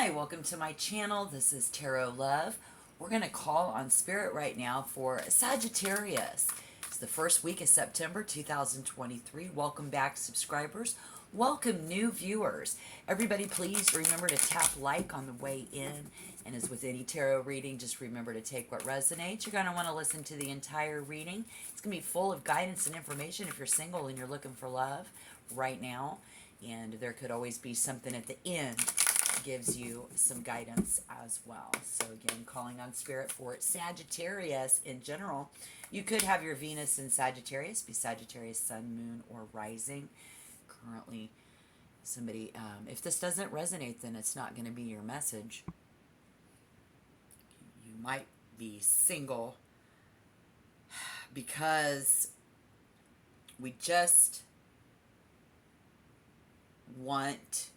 Hi, welcome to my channel. This is Tarot Love. We're going to call on Spirit right now for Sagittarius. It's the first week of September 2023. Welcome back, subscribers. Welcome, new viewers. Everybody, please remember to tap like on the way in. And as with any tarot reading, just remember to take what resonates. You're going to want to listen to the entire reading. It's going to be full of guidance and information if you're single and you're looking for love right now. And there could always be something at the end gives you some guidance as well. So again, calling on Spirit for Sagittarius in general. You could have your Venus in Sagittarius, be Sagittarius, Sun, Moon, or Rising. Currently, somebody, if this doesn't resonate, then it's not going to be your message. You might be single because we just want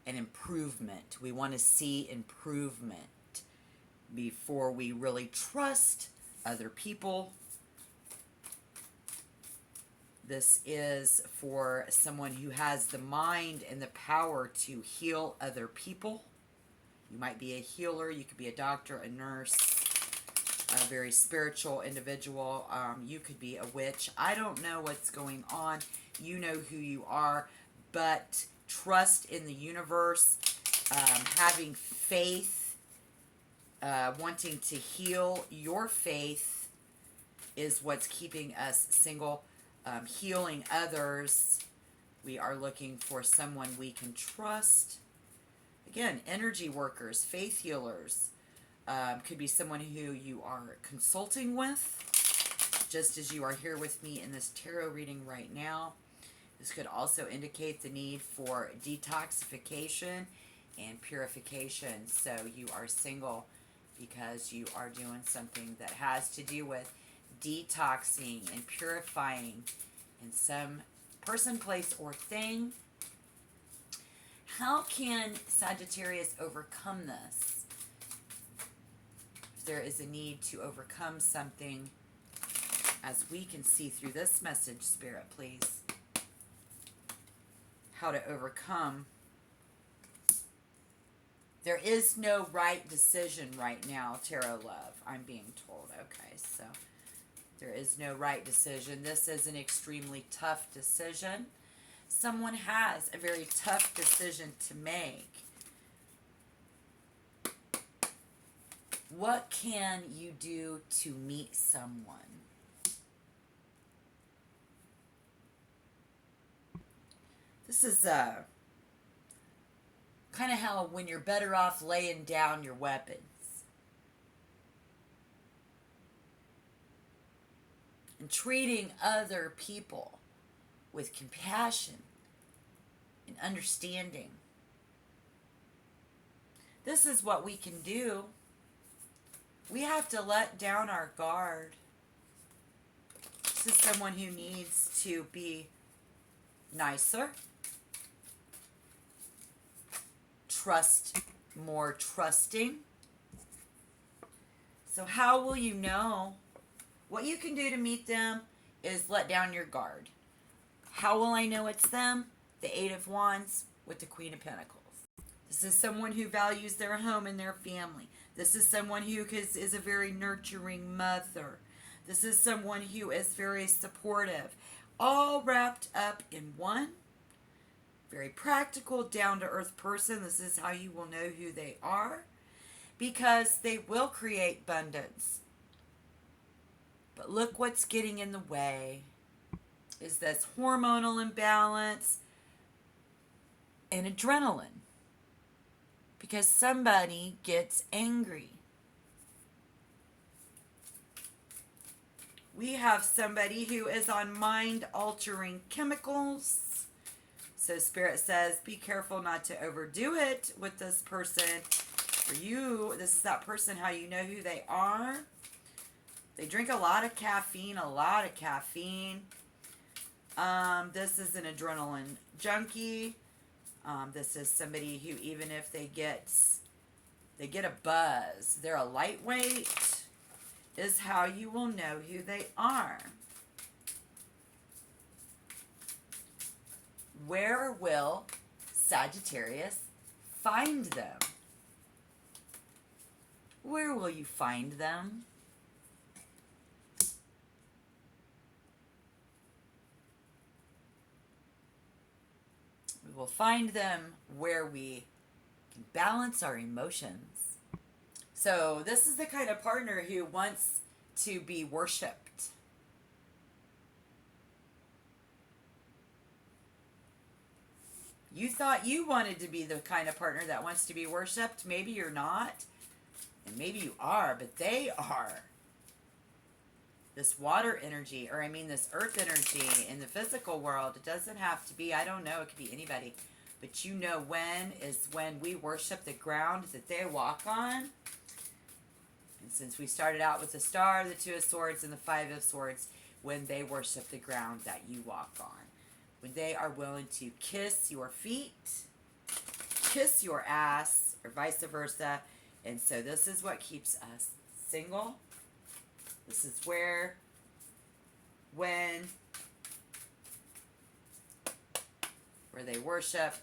an improvement. We want to see improvement before we really trust other people. This is for someone who has the mind and the power to heal other people. You might be a healer, you could be a doctor, a nurse, a very spiritual individual. You could be a witch. I don't know what's going on. You know who you are, but trust in the universe, having faith, wanting to heal your faith is what's keeping us single. Healing others, we are looking for someone we can trust. Again, energy workers, faith healers, could be someone who you are consulting with, just as you are here with me in this tarot reading right now. This could also indicate the need for detoxification and purification. So you are single because you are doing something that has to do with detoxing and purifying in some person, place, or thing. How can Sagittarius overcome this? If there is a need to overcome something, as we can see through this message, Spirit, please. How to overcome. There is no right decision right now, Tarot Love, I'm being told. Okay, so there is no right decision. This is an extremely tough decision. Someone has a very tough decision to make. What can you do to meet someone? This is kind of how when you're better off laying down your weapons and treating other people with compassion and understanding. This is what we can do. We have to let down our guard. This is someone who needs to be nicer, more trusting. So how will you know? What you can do to meet them is let down your guard. How will I know it's them? The Eight of Wands with the Queen of Pentacles. This is someone who values their home and their family. This is someone who is a very nurturing mother. This is someone who is very supportive. All wrapped up in one. Very practical, down-to-earth person. This is how you will know who they are, because they will create abundance. But look what's getting in the way is this hormonal imbalance and adrenaline, because somebody gets angry. We have somebody who is on mind-altering chemicals. So Spirit says, be careful not to overdo it with this person. For you, this is that person, how you know who they are. They drink a lot of caffeine, This is an adrenaline junkie. This is somebody who, even if they get a buzz, they're a lightweight, is how you will know who they are. Where will Sagittarius find them? Where will you find them? We will find them where we can balance our emotions. So this is the kind of partner who wants to be worshipped. You thought you wanted to be the kind of partner that wants to be worshipped. Maybe you're not. And maybe you are, but they are. This water energy, or I mean this earth energy in the physical world, it doesn't have to be, I don't know, it could be anybody. But you know when is when we worship the ground that they walk on. And since we started out with the Star, the Two of Swords, and the Five of Swords, when they worship the ground that you walk on. When they are willing to kiss your feet, kiss your ass, or vice versa. And so this is what keeps us single. This is where, when, where they worship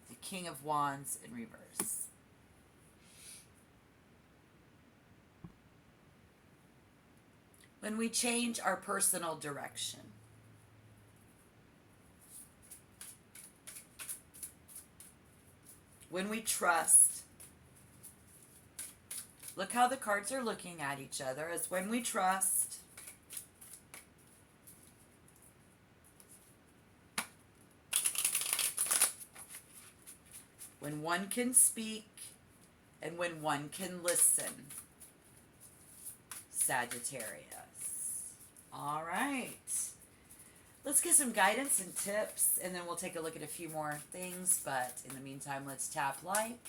the King of Wands in reverse. When we change our personal direction. When we trust. Look how the cards are looking at each other. It's when we trust. When one can speak and when one can listen. Sagittarius. All right. Let's get some guidance and tips, and then we'll take a look at a few more things. But in the meantime, let's tap like.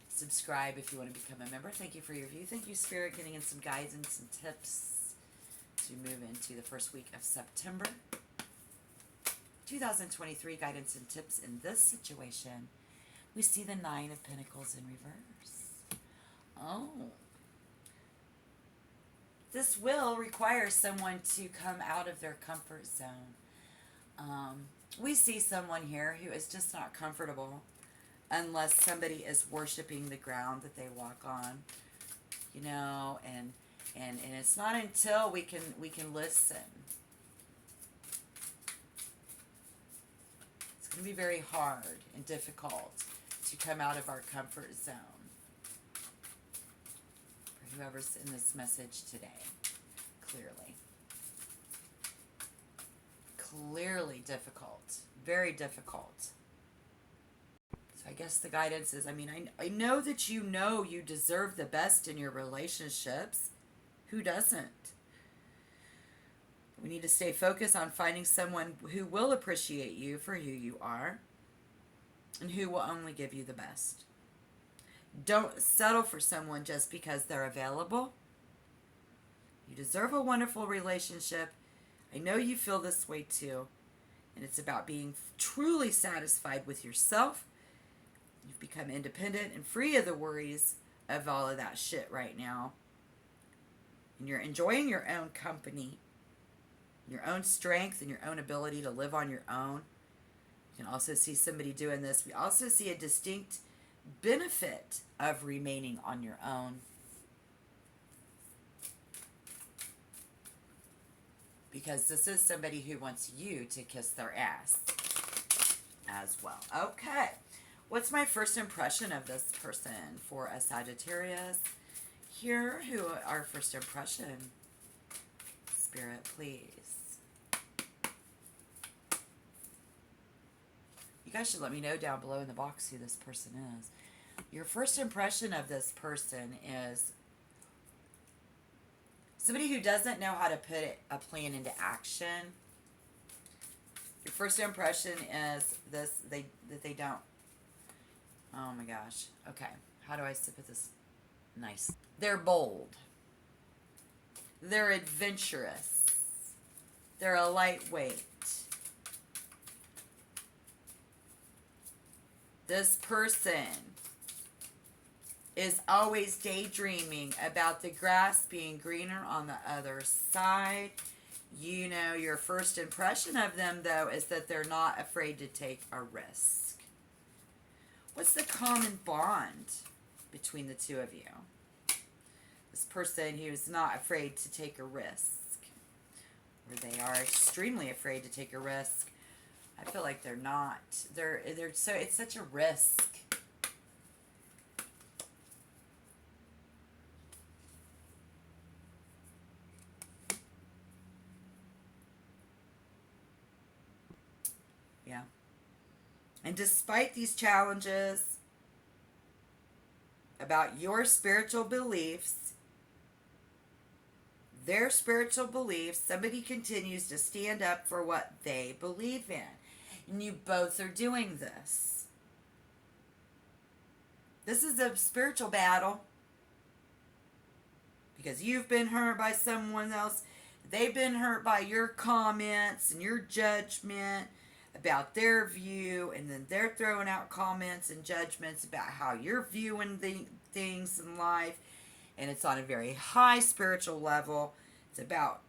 Subscribe if you want to become a member. Thank you for your view. Thank you, Spirit, getting in some guidance and tips to move into the first week of September 2023. Guidance and tips in this situation. We see the Nine of Pentacles in reverse. Oh. This will require someone to come out of their comfort zone. We see someone here who is just not comfortable unless somebody is worshiping the ground that they walk on, you know, and it's not until we can listen. It's going to be very hard and difficult to come out of our comfort zone for whoever's in this message today. Clearly difficult, very difficult. I guess the guidance is, I mean, I know that you deserve the best in your relationships. Who doesn't? We need to stay focused on finding someone who will appreciate you for who you are and who will only give you the best. Don't settle for someone just because they're available. You deserve a wonderful relationship. I know you feel this way too. And it's about being truly satisfied with yourself. You've become independent and free of the worries of all of that shit right now. And you're enjoying your own company, your own strength, and your own ability to live on your own. You can also see somebody doing this. We also see a distinct benefit of remaining on your own. Because this is somebody who wants you to kiss their ass as well. Okay. What's my first impression of this person for a Sagittarius? Here, who our first impression? Spirit, please. You guys should let me know down below in the box who this person is. Your first impression of this person is somebody who doesn't know how to put a plan into action. Your first impression is that they don't. Oh my gosh. Okay. How do I put this nice? They're bold. They're adventurous. They're a lightweight. This person is always daydreaming about the grass being greener on the other side. You know, your first impression of them, though, is that they're not afraid to take a risk. What's the common bond between the two of you? This person who is not afraid to take a risk, or they are extremely afraid to take a risk. I feel like they're not. They're so, it's such a risk. Yeah. And despite these challenges about your spiritual beliefs, their spiritual beliefs, somebody continues to stand up for what they believe in. And you both are doing this. This is a spiritual battle. Because you've been hurt by someone else. They've been hurt by your comments and your judgment about their view. And then they're throwing out comments and judgments about how you're viewing the things in life. And it's on a very high spiritual level. It's about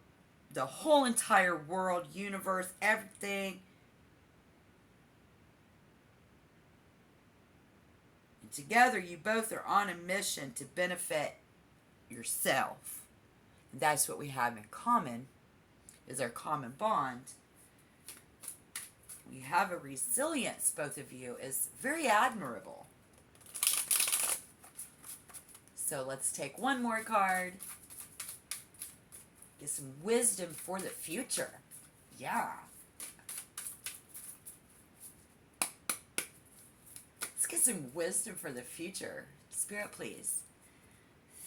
the whole entire world, universe, everything. And together, you both are on a mission to benefit yourself. And that's what we have in common, is our common bond. We have a resilience, both of you, is very admirable. So let's take one more card. Get some wisdom for the future. Yeah. Let's get some wisdom for the future. Spirit, please.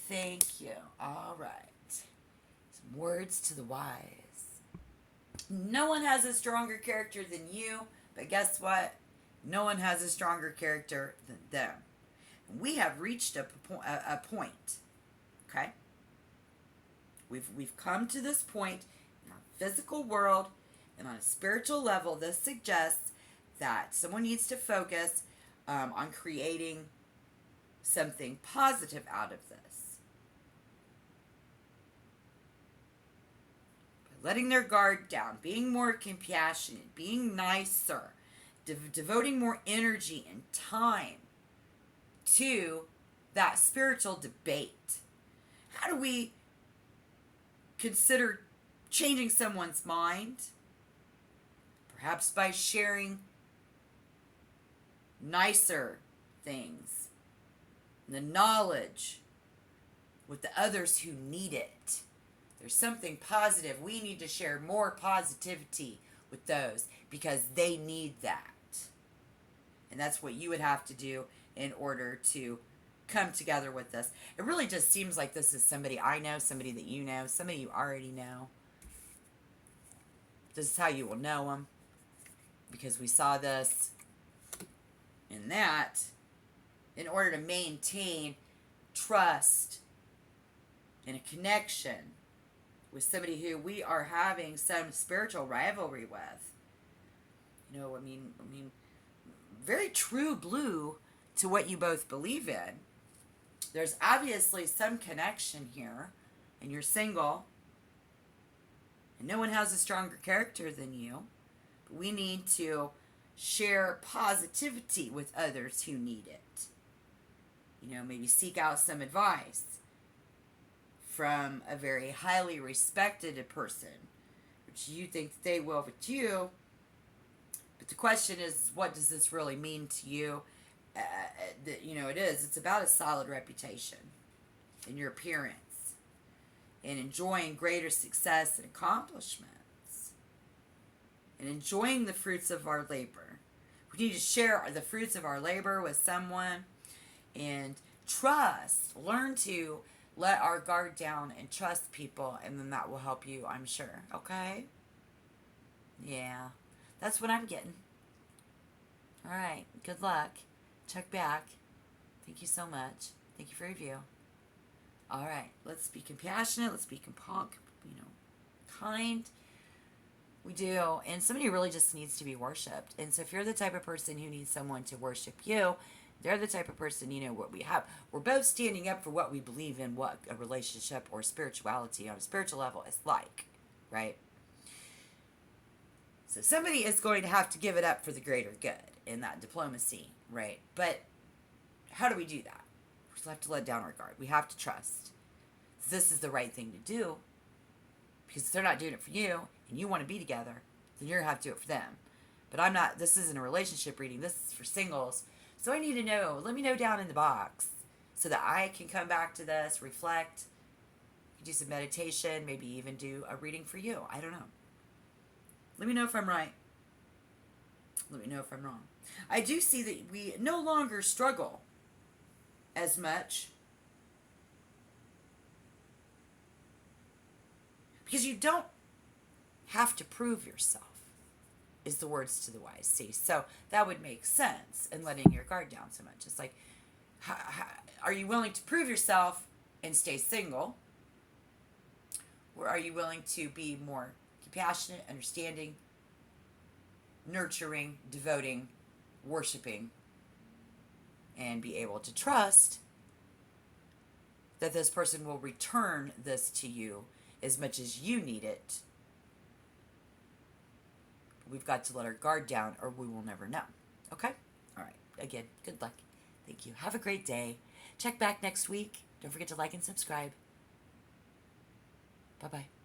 Thank you. All right. Some words to the wise. No one has a stronger character than you, but guess what? No one has a stronger character than them. We have reached a point, okay? We've come to this point in our physical world, and on a spiritual level, this suggests that someone needs to focus on creating something positive out of this. By letting their guard down, being more compassionate, being nicer, devoting more energy and time to that spiritual debate. How do we consider changing someone's mind? Perhaps by sharing nicer things, the knowledge with the others who need it. There's something positive. We need to share more positivity with those because they need that. And that's what you would have to do in order to come together with this. It really just seems like this is somebody I know, somebody that you know, somebody you already know. This is how you will know them, because we saw this and that. In order to maintain trust and a connection with somebody who we are having some spiritual rivalry with. You know, I mean, very true blue to what you both believe in. There's obviously some connection here, and you're single, and no one has a stronger character than you. But we need to share positivity with others who need it. You know, maybe seek out some advice from a very highly respected person, which you think they will with you. But the question is, what does this really mean to you? You know, it's about a solid reputation in your appearance and enjoying greater success and accomplishments and enjoying the fruits of our labor. We need to share the fruits of our labor with someone and trust. Learn to let our guard down and trust people, and then that will help you, I'm sure. Okay? Yeah. That's what I'm getting. All right. Good luck. Check back. Thank you so much. Thank you for your review. All right. Let's be compassionate. Let's be kind. We do. And somebody really just needs to be worshipped. And so if you're the type of person who needs someone to worship you, they're the type of person, what we have. We're both standing up for what we believe in, what a relationship or spirituality on a spiritual level is like, right? So somebody is going to have to give it up for the greater good in that diplomacy, right? But how do we do that? We just have to let down our guard. We have to trust this is the right thing to do, because if they're not doing it for you and you want to be together, then you're going to have to do it for them. But I'm not, this isn't a relationship reading. This is for singles. So I need to know, let me know down in the box so that I can come back to this, reflect, do some meditation, maybe even do a reading for you. I don't know. Let me know if I'm right. Let me know if I'm wrong. I do see that we no longer struggle as much because you don't have to prove yourself, is the words to the wise. See, so that would make sense in letting your guard down so much. It's like, are you willing to prove yourself and stay single? Or are you willing to be more compassionate, understanding, nurturing, devoting, worshiping, and be able to trust that this person will return this to you as much as you need it? We've got to let our guard down or we will never know. Okay? All right. Again, good luck. Thank you. Have a great day. Check back next week. Don't forget to like and subscribe. Bye-bye.